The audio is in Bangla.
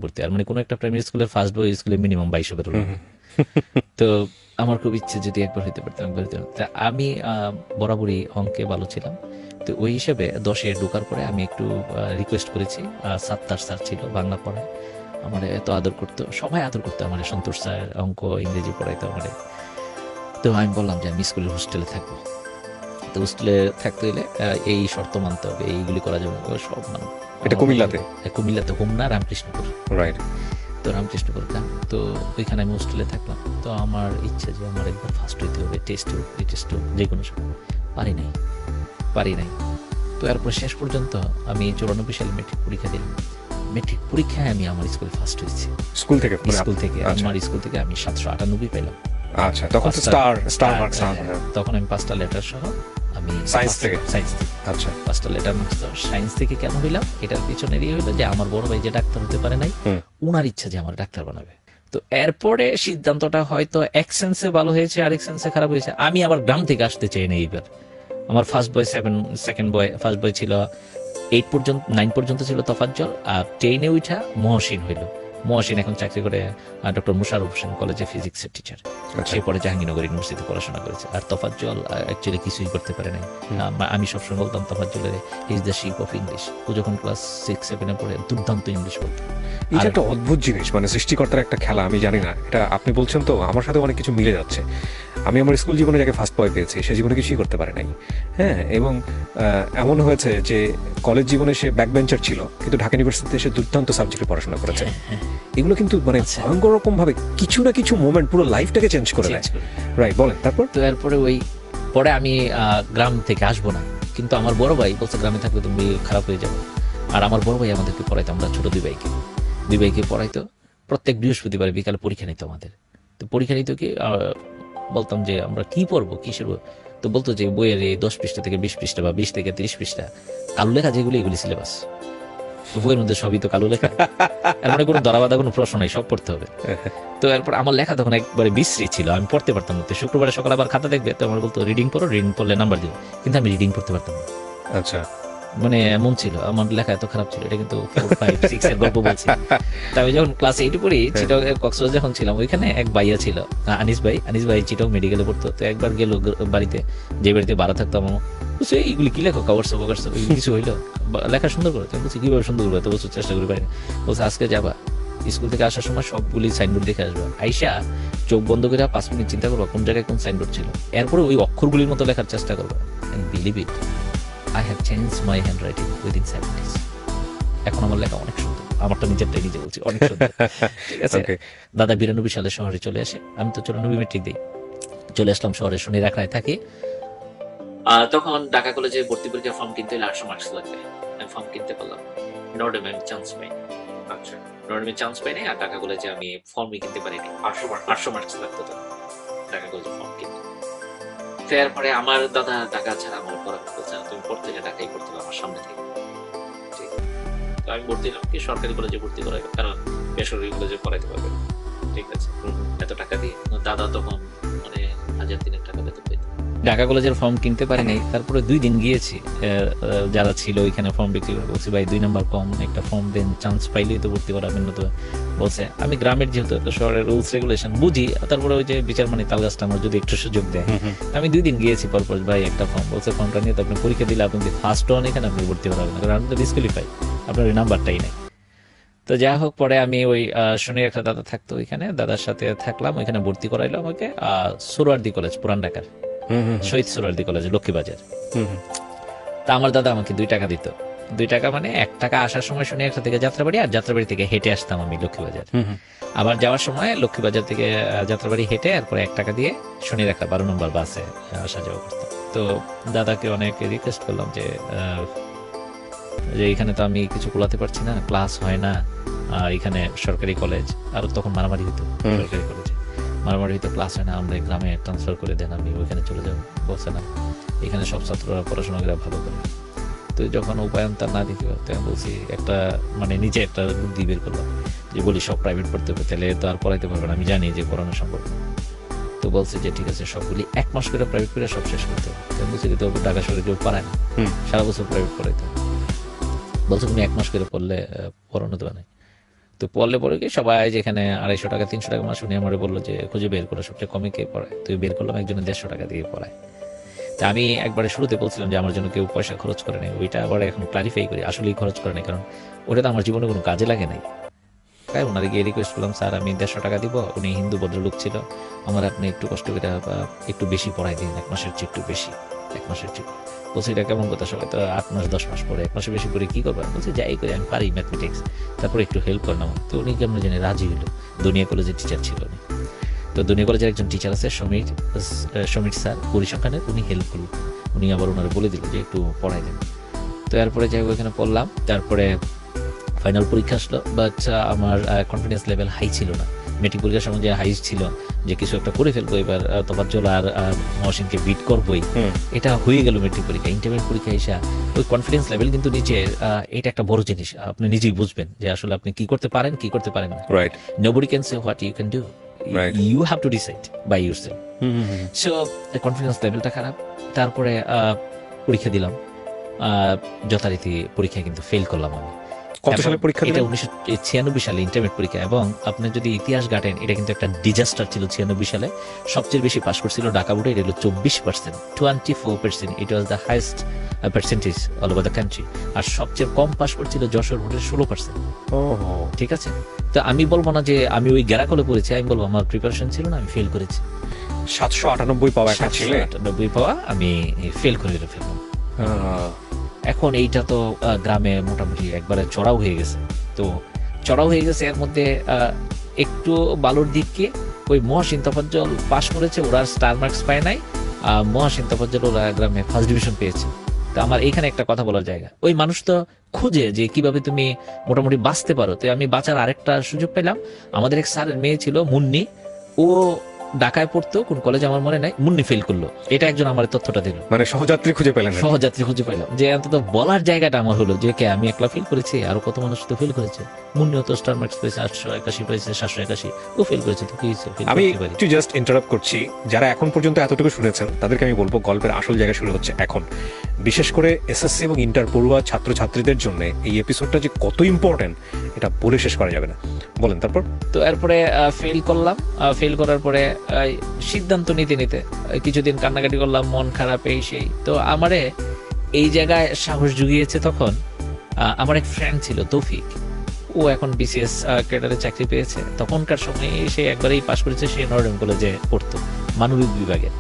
ভর্তি, আর মানে কোনো একটা প্রাইমারি স্কুলের ফার্স্ট বয় স্কুলে মিনিমাম 22 বের হলো। তো আমার খুব ইচ্ছে যদি একবার হইতে পারতাম, একবার হইতে পারতাম। তা আমি বরাবরই অঙ্কে ভালো ছিলাম। তো ওই হিসেবে 10-এ ঢোকার পরে আমি একটু রিকোয়েস্ট করেছি। সাত্তার স্যার ছিল বাংলা পড়ায়, আমার এত আদর করতো, সবাই আদর করতো আমার, সন্তোষ স্যার অঙ্ক ইংরেজি পড়াইতো আমার। তো আমি বললাম যে আমি স্কুলের হোস্টেলে থাকবো। তো হোস্টেলে থাকতে হলে এই শর্ত মানতে হবে, এইগুলি করা যাবে না, ওগুলো সব মানে এটা কুমিল্লাতে? কুমিল্লাতে, হোমনা রামকৃষ্ণপুর। রাইট। তো রামকৃষ্ণপুর গ্রাম। তো ওইখানে আমি হোস্টেলে থাকলাম। তো আমার ইচ্ছা যে আমার একবার ফার্স্ট হইতে হবে, টেস্ট হোক টেস্ট হোক যে কোনো সময়। পারি নাই, পারি নাই। তো এরপর শেষ পর্যন্ত আমি 94 সালে মেট্রিক পরীক্ষা দিলাম। মেট্রিক পরীক্ষায় আমি আমার স্কুলে ফার্স্ট হয়েছি। স্কুল থেকে? স্কুল থেকে, আমার স্কুল থেকে আমি 798 পেলাম। আচ্ছা, তখন তো স্টার মার্কস। তখন আমি 5টা লেটার সহ আমি সায়েন্স থেকে? সায়েন্স থেকে। আচ্ছা। 5টা লেটার মার্কস। সায়েন্স থেকে কেন হইলাম এটার পিছনে দিয়ে হইলো যে আমার বড় ভাই যে ডাক্তার হতে পারে নাই, উনার ইচ্ছা যে আমার ডাক্তার বানাবে। তো এরপরে সিদ্ধান্তটা হয়তো এক সেন্সে ভালো হয়েছে, আরেক সেন্সে খারাপ হয়েছে। আমি আবার গ্রাম থেকে আসতে চাই না এইবার। আমার first boy 7, second boy, first boy ছিল 8 পর্যন্ত, 9 পর্যন্ত ছিল তফাজ্জল, আর 10-এ উঠা মহসিন হইল। মহসিন এখন চাকরি করে ডক্টর মুশারফ হোসেন কলেজে ফিজিক্সের টিচার। সে পরে জাহাঙ্গীরনগর ইউনিভার্সিটিতে পড়াশোনা করেছে। আর তফাজ্জল অ্যাকচুয়ালি কিছুই করতে পারে নাই। আমি সবসময় বলতাম তফাজ্জলের is the ship of English. ও যখন ক্লাস 6-7-এ পড়ে দুর্দান্ত ইংলিশ বলতো। এটা একটা অদ্ভুত জিনিস, মানে সৃষ্টিকর্তার একটা খেলা। আমি জানি না, এটা আপনি বলছেন তো আমার সাথে অনেক কিছু মিলে যাচ্ছে। আমি আমার স্কুল জীবনে যাকে ফার্স্ট বয় পেয়েছি সে জীবনে কিছুই করতে পারে নাই। হ্যাঁ, এবং এমন হয়েছে যে কলেজ জীবনে সে ব্যাক বেঞ্চার ছিল, কিন্তু ঢাকা ইউনিভার্সিটিতে সে দুর্দান্ত সাবজেক্টে পড়াশোনা করেছে। এগুলো কিন্তু মানে ভয়ঙ্কর রকম ভাবে কিছু না কিছু মোমেন্ট পুরো লাইফটাকে চেঞ্জ করে দেয়। রাইট, বলেন তারপর। তো এরপরে ওই পরে আমি গ্রাম থেকে আসবো না, কিন্তু আমার বড় ভাই বলছে গ্রামে থাকলে তুমি খারাপ হয়ে যাবে। আর আমার বড় ভাই আমাদেরকে পড়াইতো, আমরা ছোট দুই ভাইকে পড়াইতো। প্রত্যেক বৃহস্পতিবার বিকালে পরীক্ষা নিত আমাদের। তো পরীক্ষা নিত কি, বলতাম যে আমরা কি পড়বো, কিসের বই। তো বলতো যে বইয়ের এই 10 পৃষ্ঠা থেকে 20 পৃষ্ঠা বা 20 থেকে 30 পৃষ্ঠা কালো লেখা যেগুলি, এগুলি সিলেবাস। বইয়ের মধ্যে সবই তো কালো লেখা, এর মানে কোনো ধরাবাধা কোনো প্রশ্ন নাই, সব পড়তে হবে। তো এরপর আমার লেখা তখন একবারে বিশ্রী ছিল, আমি পড়তে পারতাম না। তো শুক্রবারে সকালে আবার খাতা দেখবে, তো আমার বলতো রিডিং পড়ো, রিডিং পড়লে নাম্বার দিবে, কিন্তু আমি রিডিং পড়তে পারতাম না। আচ্ছা, মানে এমন ছিল, আমার লেখা এত খারাপ ছিল। এটা কিন্তু 4, 5, 6 এর গল্প বলছি। তা আমি যখন ক্লাস 8 পড়ি, চিটক কক্সবাজার যখন ছিলাম, ওইখানে এক ভাইয়া ছিল, আনিস ভাই চিটক মেডিকেলে পড়তো। তো একবার গেল বাড়িতে, যে বাড়িতে ভাড়া থাকতাম, বলছে এইগুলি কি লেখো, কাগজ কিছু হইলো, লেখা সুন্দর করে। বলছি কিভাবে সুন্দর করবে, তো বলছো চেষ্টা করি পারি। বলছে আজকে যাবা, স্কুল থেকে আসার সময় সবগুলি সাইনবোর্ড দেখে আসবা, আইসা চোখ বন্ধ করে 5 মিনিট চিন্তা করবা কোন জায়গায় কোন সাইনবোর্ড ছিল, এরপরে ওই অক্ষরগুলির মতো লেখার চেষ্টা করবা। And believe it, I have changed my handwriting within 7 days. এখন আমার লেখা অনেক সুন্দর, আমারটা নিজেরটাই নিজে বলছি, অনেক সুন্দর। ঠিক আছে। দাদা 92 সালে শহরে চলে আসে, আমি তো 94 মেট্রিক দিই, চলে আসলাম শহরে, শনি রাখড়ায় থাকি। তখন ঢাকা কলেজে ভর্তি পরীক্ষা ফর্ম কিনতে হলে 800 মার্কস লাগবে। আমি ফর্ম কিনতে পারলাম, নর্ডেমে আমি চান্স পাই। আচ্ছা, নর্ডেমে চান্স পাই নাই, আর ঢাকা কলেজে আমি ফর্মই কিনতে পারিনি। 800 মার্কস লাগতো তো ঢাকা কলেজে ফর্ম কিনতে। এরপরে আমার দাদা ঢাকা ছাড়া আমার পড়াতে বলছে, তুমি পড়তে গেলে ঢাকাই পড়তে হবে আমার সামনে থেকে। তো আমি ভর্তি হলাম কি সরকারি কলেজে ভর্তি করাইবে, কারণ বেসরকারি কলেজে পড়াইতে পারবে। ঠিক আছে, এত টাকা দিয়ে দাদা তখন মানে 1000-3 টাকা বেতন পেত। ঢাকা কলেজের ফর্ম কিনতে পারি নাই। তারপরে 2 দিন গিয়েছি, যারা ছিল ওইখানে ফর্ম বিক্রি করে, বলছি ভাই 2 নাম্বার কম, একটা ফর্ম দেন, চান্স পাইলেই তো ভর্তি করাবেন না। তো বলছে আমি গ্রামের যেহেতু শহরের রুলস রেগুলেশন বুঝি, তারপরে ওই যে বিচার মানে তালগাছটা আমার যদি একটু সুযোগ দেয়। আমি 2 দিন গিয়েছি পরপর, ভাই একটা ফর্ম। বলছে ফর্মটা নিয়ে তো আপনি পরীক্ষা দিলে আপনি ফার্স্ট হন এখানে, আপনি ভর্তি করাবেন না, কারণ আপনি তো ডিসকুয়ালিফাই, আপনার ওই নাম্বারটাই নাই। তো যা হোক, পরে আমি ওই শনি একটা দাদা থাকতো ওইখানে, দাদার সাথে থাকলাম, ওইখানে ভর্তি করাইলো আমাকে সোহরাওয়ার্দী কলেজ, পুরান ঢাকার শহীদ সোহরাওয়ার্দী কলেজ, লক্ষ্মীবাজার। তা আমার দাদা আমাকে 2 টাকা দিত। 2 টাকা মানে 1 টাকা আসার সময় শনি একটা থেকে যাত্রাবাড়ি, আর যাত্রাবাড়ি থেকে হেঁটে আসতাম আমি লক্ষ্মীবাজার। আবার যাওয়ার সময় লক্ষ্মীবাজার থেকে যাত্রাবাড়ি হেঁটে, এরপরে 1 টাকা দিয়ে শনি একটা 12 নম্বর বাসে আসা যাওয়া করতাম। তো দাদাকে অনেক রিকোয়েস্ট করলাম যে এখানে তো আমি কিছু কোলাতে পারছি না, ক্লাস হয় না, এখানে সরকারি কলেজ, আর তখন মারামারি হতো সরকারি কলেজে, মারামারি হতো, ক্লাস হয় না, আমরা গ্রামে ট্রান্সফার করে দেন, আমি ওইখানে চলে যাবো। বলছে না, এখানে সব ছাত্ররা পড়াশোনা করে ভালো করে। তো যখন উপায়নতা না দিতে পারতে, আমি বলছি একটা মানে নিচে একটা বুদ্ধি বের করলাম, যে বলি সব প্রাইভেট পড়তে হবে, তাহলে তো আর পড়াইতে পারবে না, আমি জানি যে পড়ানো সম্ভব। তো বলছে যে ঠিক আছে, সবগুলি 1 মাস করে প্রাইভেট করে সব শেষ করতে হবে। তো বলছি তো ঢাকা শহরে কেউ পড়ায় না, সারা বছর প্রাইভেট পড়াইতে হবে। বলছে তুমি 1 মাস করে পড়লে পড়ানো দেবে না। তো পড়লে পরে কি সবাই যেখানে 250 টাকা 300 টাকা মাস উনি আমার বললো যে খুঁজে বের করো সবচেয়ে কমে কে পড়ায়, তুই বের করলাম একজনের 150 টাকা দিয়ে পড়ায়। তা আমি একবারে শুরুতে বলছিলাম যে আমার জন্য কেউ পয়সা খরচ করে নাই, ওইটা আবার এখন ক্লারিফাই করি আসলেই খরচ করে নাই, কারণ ওটা তো আমার জীবনে কোনো কাজে লাগে নাই। তাই ওনারে গিয়ে রিকোয়েস্ট করলাম, স্যার আমি 150 টাকা দিব, উনি হিন্দু ভদ্রলোক ছিল, আমার আপনি একটু কষ্ট করে একটু বেশি পড়াই দিন, 1 মাসের চেয়ে একটু বেশি, 1 মাসের চেয়ে। বলছি এটা কেমন কথা, সবাই তো 8 মাস 10 মাস পরে 1 মাসে বেশি করে কি করবেন? বলছি যাই করে আমি পারি ম্যাথমেটিক্স, তারপরে একটু হেল্প করলাম। তো উনি কেমন জানি রাজি হলো, দুনিয়া কলেজের টিচার ছিল উনি। তো দুনিয়া কলেজের একজন টিচার আছে সমীর স্যার পরিসংখ্যানের, উনি হেল্প করলো, উনি আবার ওনারা বলে দিল যে একটু পড়াই দেন। তো এরপরে যাই হোক ওইখানে পড়লাম, তারপরে ফাইনাল পরীক্ষা আসলো, বাট আমার কনফিডেন্স লেভেল হাই ছিল না। মেট্রিক পরীক্ষার সময় যে হাই ছিল যে কিছু একটা করে ফেলবো এবার, তোফাজ্জল আর মহসিনকে বিট করবোই, এটা হয়ে গেল মেট্রিক পরীক্ষা। ইন্টারমিডিয়েট পরীক্ষা এসে ওই কনফিডেন্স লেভেল কিন্তু নিচে, এটা একটা বড় জিনিস, আপনি নিজেই বুঝবেন যে আসলে আপনি কি করতে পারেন কি করতে পারেন না। Right, nobody can say what you can do, Right. You have to decide by yourself. So confidence লেভেলটা খারাপ। তারপরে পরীক্ষা দিলাম, যথারীতি পরীক্ষায় কিন্তু ফেল করলাম আমি। কত সালে পরীক্ষা এটা দিলেন? 1996 সালে ইন্টারমিডিয়েট পরীক্ষা, এবং আপনি যদি ইতিহাস ঘাটেন এটা কিন্তু একটা ডিজাস্টার ছিল। 96 সালে সবচেয়ে বেশি পাস করছিল ঢাকা বোর্ডে, এটা হলো 24%, 24%, it was the highest percentage all over the country. আর সবচেয়ে কম পাস করছিল যশোর বোর্ডের 16%। ঠিক আছে, তো আমি বলবো না যে আমি ওই গ্যারাকলে পড়েছি, আমি বলবো আমার প্রিপারেশন ছিল না, আমি ফেল করেছি। 798 পাওয়া একটা ছেলে 798 পাওয়া আমি ফেল করে ফেললাম। এখন এইটা তো গ্রামে মোটামুটি একবারে চড়াও হয়ে গেছে। তো চড়াও হয়ে গেছে, এর মধ্যে একটু বালুর দিককে ওই মহাসিন তোফাজ্জল পাস করেছে, ওরা স্টার মার্কস পায় নাই, মহাসিন তোফাজ্জল ওরা গ্রামে ফার্স্ট ডিভিশন পেয়েছে। তো আমার এইখানে একটা কথা বলার জায়গা, ওই মানুষ তো খুঁজে যে কিভাবে তুমি মোটামুটি বাঁচতে পারো। তো আমি বাঁচার আরেকটা সুযোগ পেলাম, আমাদের এক স্যারের মেয়ে ছিল মুন্নি, ও ঢাকায় পড়তো কোন কলেজ আমার মনে নাই, মুন্নি ফেল করলো, এটা একজন আমার তথ্যটা দিল। মানে সহযাত্রী খুঁজে পেলেন না? সহযাত্রী খুঁজে পেলাম, যে অন্তত বলার জায়গাটা আমার হলো যে কে আমি একলা ফেল করেছি, আরো কত মানুষ তো ফেল করেছে। মুন্নিও তো স্টার মার্কস পেয়েছে 881 পেয়েছে, 781, ও ফেল করেছে, তো কি হয়েছে? আমি একটু জাস্ট ইন্টারাপ্ট করছি, যারা এখন পর্যন্ত এতটুকু শুনেছেন তাদেরকে আমি বলবো গল্পের আসল জায়গা শুরু হচ্ছে এখন। বিশেষ করে এসএসসি এবং ইন্টার পড়ুয়া ছাত্রছাত্রীদের জন্য এই এপিসোডটা যে কত ইম্পর্টেন্ট এটা বলে শেষ করা যাবে না। বলেন তারপর। তো এরপরে ফেল করলাম, ফেল করার পরে সিদ্ধান্ত নিতে নিতে কিছুদিন কান্নাকাটি করলাম, মন খারাপ এই সেই। তো আমারে এই জায়গায় সাহস জুগিয়েছে তখন আমার এক ফ্রেন্ড ছিল তৌফিক, ও এখন বিসিএস ক্যাডারে চাকরি পেয়েছে। তখনকার সময়ে সে একবারেই পাশ করেছে, সে নরডেম কলেজে পড়তো মানবিক বিভাগে।